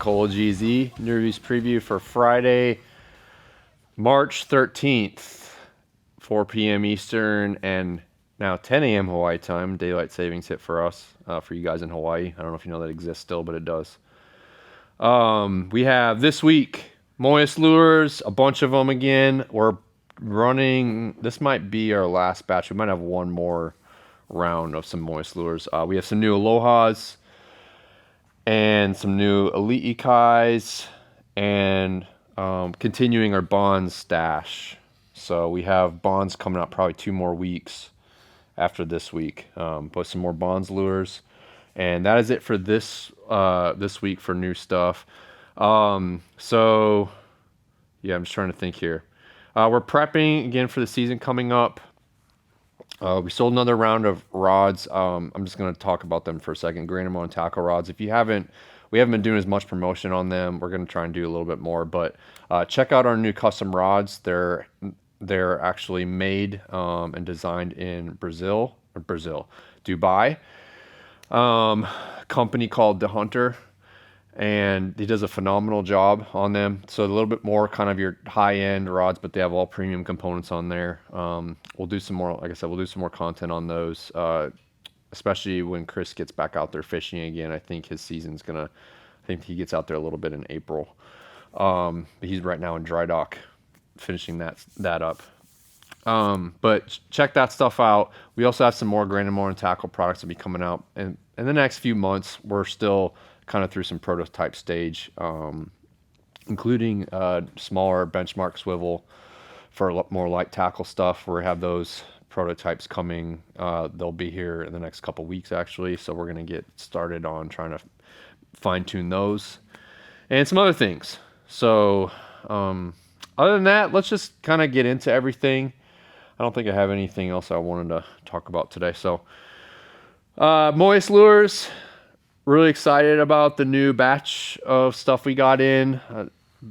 Cola GZ new release preview for Friday, March 13th, 4 p.m. Eastern, and now 10 a.m. Hawaii time. Daylight savings hit for us, for you guys in Hawaii. I don't know if you know that exists still, but it does. We have this week Moyes lures, a bunch of them again. We're running, this might be our last batch. We might have one more round of some Moyes lures. We have some new Alohas and some new Elite Ikais, and continuing our Bonze stash. So we have Bonze coming out probably 2 more weeks after this week, but some more Bonze lures. And that is it for this week for new stuff. So yeah, I'm just trying to think here. We're prepping again for the season coming up. We sold another round of rods. I'm just going to talk about them for a second. Granimo and tackle rods. If you haven't, we haven't been doing as much promotion on them. We're going to try and do a little bit more, but check out our new custom rods. They're actually made and designed in Dubai. Company called The Hunter, and he does a phenomenal job on them. So a little bit more kind of your high-end rods, but they have all premium components on there. We'll do some more, like I said, we'll do some more content on those, especially when Chris gets back out there fishing again. I think his season's I think he gets out there a little bit in April. But he's right now in dry dock finishing that up. But check that stuff out. We also have some more Granimo and tackle products to be coming out, and in the next few months, we're still kind of through some prototype stage, including smaller benchmark swivel for a lot more light tackle stuff. We have those prototypes coming. They'll be here in the next couple weeks, actually. So we're going to get started on trying to fine tune those and some other things. So other than that, let's just kind of get into everything. I don't think I have anything else I wanted to talk about today. So Moyes lures, really excited about the new batch of stuff we got in.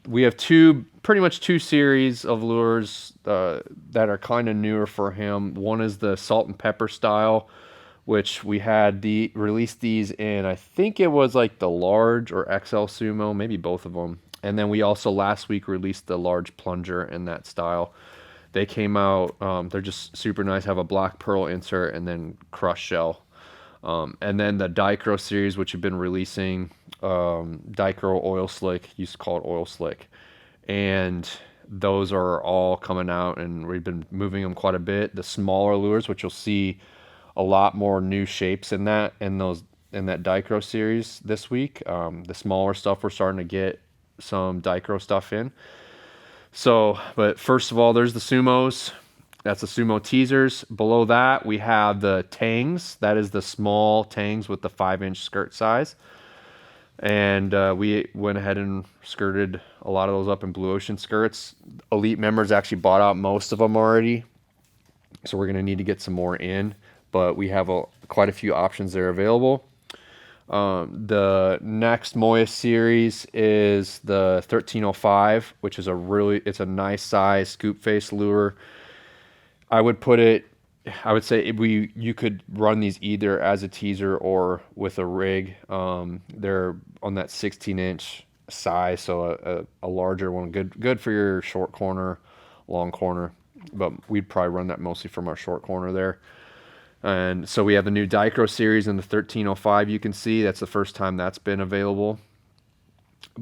We have pretty much two series of lures that are kind of newer for him. One is the salt and pepper style, which we had released these in, I think it was like the large or XL Sumo, maybe both of them. And then we also last week released the large plunger in that style. They came out, they're just super nice, have a black pearl insert and then crushed shell. And then the Dichro series, which you've been releasing, Dichro oil slick, used to call it oil slick. And those are all coming out, and we've been moving them quite a bit. The smaller lures, which you'll see a lot more new shapes in that Dichro series this week. The smaller stuff, we're starting to get some Dichro stuff in. So, but first of all, there's the Sumos. That's the Sumo teasers. Below that, we have the Tangs. That is the small Tangs with the 5-inch skirt size. And we went ahead and skirted a lot of those up in Blue Ocean skirts. Elite members actually bought out most of them already. So we're going to need to get some more in. But we have quite a few options there available. The next Moyes series is the 1305, which is it's a nice size scoop face lure. I would say you could run these either as a teaser or with a rig. They're on that 16-inch size, so a larger one, good for your short corner, long corner. But we'd probably run that mostly from our short corner there. And so we have the new Dichro series in the 1305. You can see that's the first time that's been available.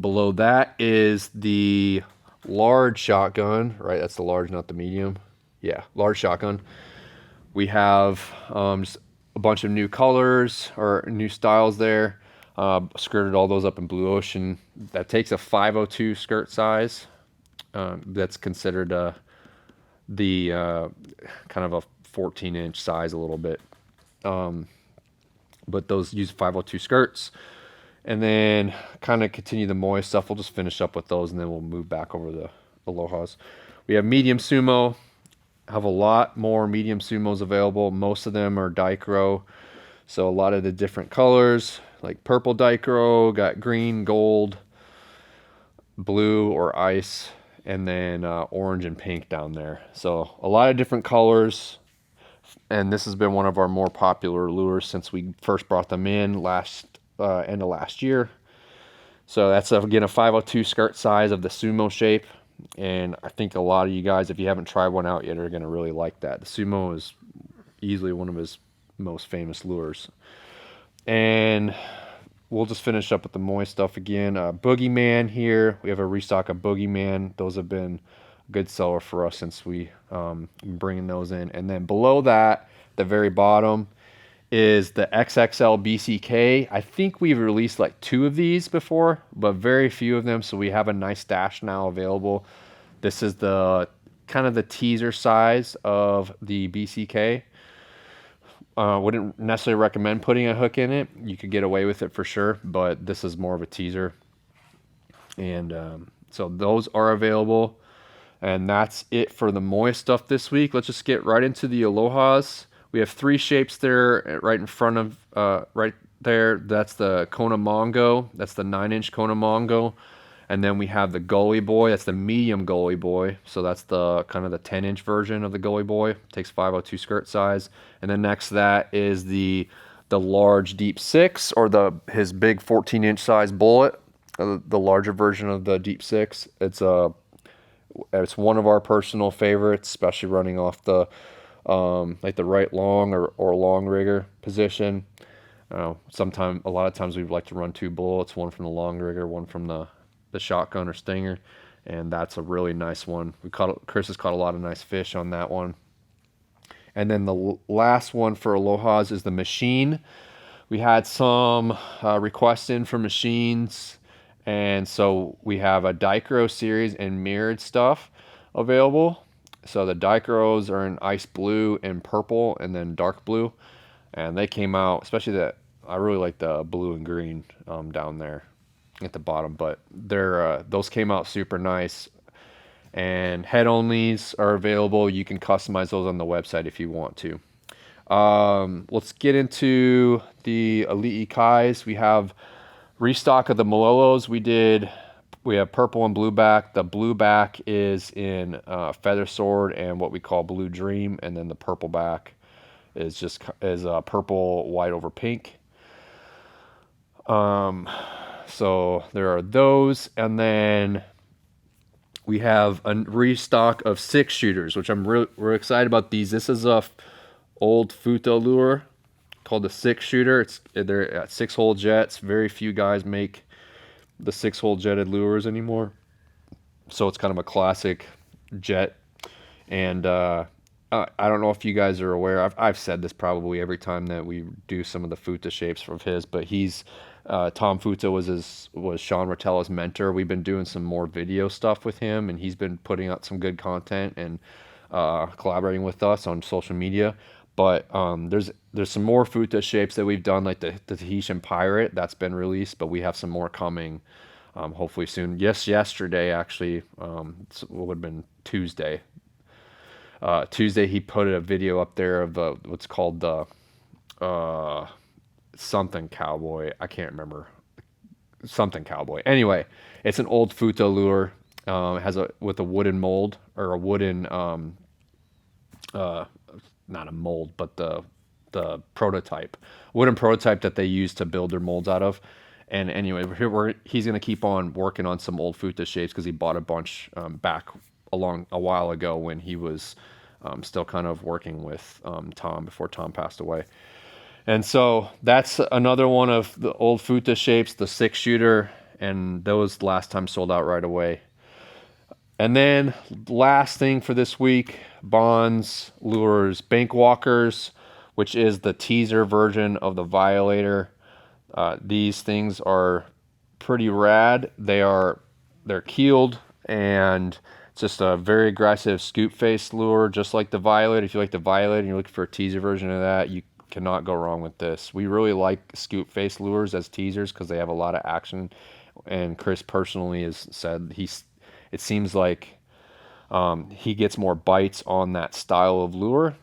Below that is the large shotgun, right? That's the large, not the medium. Yeah, large shotgun. We have just a bunch of new colors or new styles there. Skirted all those up in Blue Ocean. That takes a 502 skirt size. That's considered the kind of a 14-inch size a little bit. But those use 502 skirts. And then kind of continue the Moyes stuff. We'll just finish up with those, and then we'll move back over the Alohas. We have medium Sumo. Have a lot more medium Sumos available. Most of them are Dichro. So a lot of the different colors, like purple Dichro, got green, gold, blue or ice, and then orange and pink down there. So a lot of different colors. And this has been one of our more popular lures since we first brought them in end of last year. So that's again a 502 skirt size of the Sumo shape. And I think a lot of you guys, if you haven't tried one out yet, are going to really like that. The Sumo is easily one of his most famous lures. And we'll just finish up with the Moyes stuff again. Boogeyman here. We have a restock of Boogeyman. Those have been a good seller for us since we been bringing those in. And then below that, the very bottom, is the XXL B.C.K. I think we've released like 2 of these before, but very few of them. So we have a nice stash now available. This is the kind of the teaser size of the B.C.K. Wouldn't necessarily recommend putting a hook in it. You could get away with it for sure, but this is more of a teaser. And so those are available. And that's it for the Moyes stuff this week. Let's just get right into the Alohas. We have 3 shapes there right in front of, right there. That's the Kona Mongo. That's the 9-inch Kona Mongo. And then we have the Gully Boy. That's the medium Gully Boy. So that's the kind of the 10-inch version of the Gully Boy. Takes 502 skirt size. And then next to that is the large Deep 6, or his big 14-inch size bullet. The larger version of the Deep 6. It's one of our personal favorites, especially running off the like the right long or long rigger position. A lot of times we like to run 2 bullets, one from the long rigger, one from the shotgun or stinger, and that's a really nice one. Chris has caught a lot of nice fish on that one. And then the last one for Alohas is the machine. We had some requests in for machines, and so we have a Dichro series and mirrored stuff available. So the Dichros are in ice blue and purple, and then dark blue, and they came out, especially I really like the blue and green down there at the bottom, but those came out super nice. And head onlys are available. You can customize those on the website if you want to. Let's get into the Elite Kais. We have restock of the Malolos. We have purple and blue back. The blue back is in Feather Sword and what we call Blue Dream, and then the purple back is purple, white over pink. So there are those, and then we have a restock of 6 shooters, which we're excited about these. This is a old Futa lure called the 6 shooter. They're at 6-hole jets. Very few guys make the 6-hole jetted lures anymore, so it's kind of a classic jet. And I don't know if you guys are aware, I've said this probably every time that we do some of the Futa shapes of his, but Tom Futa was Sean Rotella's mentor. We've been doing some more video stuff with him, and he's been putting out some good content and collaborating with us on social media. But there's some more Futa shapes that we've done, like the Tahitian Pirate that's been released, but we have some more coming hopefully soon. Yesterday actually, it would have been Tuesday. Tuesday he put a video up there of what's called the something cowboy. I can't remember. Something cowboy. Anyway, it's an old Futa lure. It has with a wooden mold, or a wooden not a mold, but the wooden prototype that they use to build their molds out of. And anyway, he's going to keep on working on some old Futa shapes because he bought a bunch back along a while ago when he was still kind of working with Tom before Tom passed away. And so that's another one of the old Futa shapes, the 6 shooter, and those last time sold out right away. And then last thing for this week, Bonze lures Bankwalkers, which is the teaser version of the Violator. These things are pretty rad. They're keeled, and it's just a very aggressive scoop face lure, just like the Violator. If you like the Violator and you're looking for a teaser version of that, you cannot go wrong with this. We really like scoop face lures as teasers because they have a lot of action. And Chris personally has said it seems like he gets more bites on that style of lure.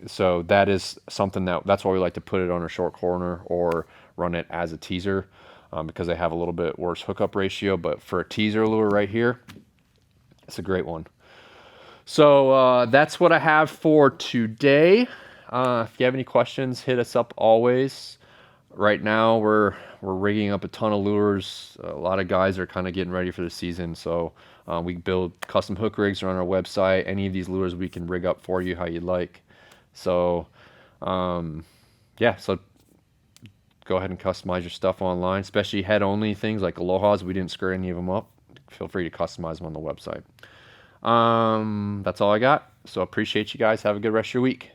So that is something that's why we like to put it on a short corner or run it as a teaser, because they have a little bit worse hookup ratio. But for a teaser lure right here, it's a great one. So that's what I have for today. If you have any questions, hit us up always. right now we're rigging up a ton of lures. A lot of guys are kind of getting ready for the season, so we build custom hook rigs on our website. Any of these lures we can rig up for you how you like. So yeah, so go ahead and customize your stuff online, especially head only things like Alohas. We didn't screw any of them up. Feel free to customize them on the website. That's all I got. So appreciate you guys. Have a good rest of your week.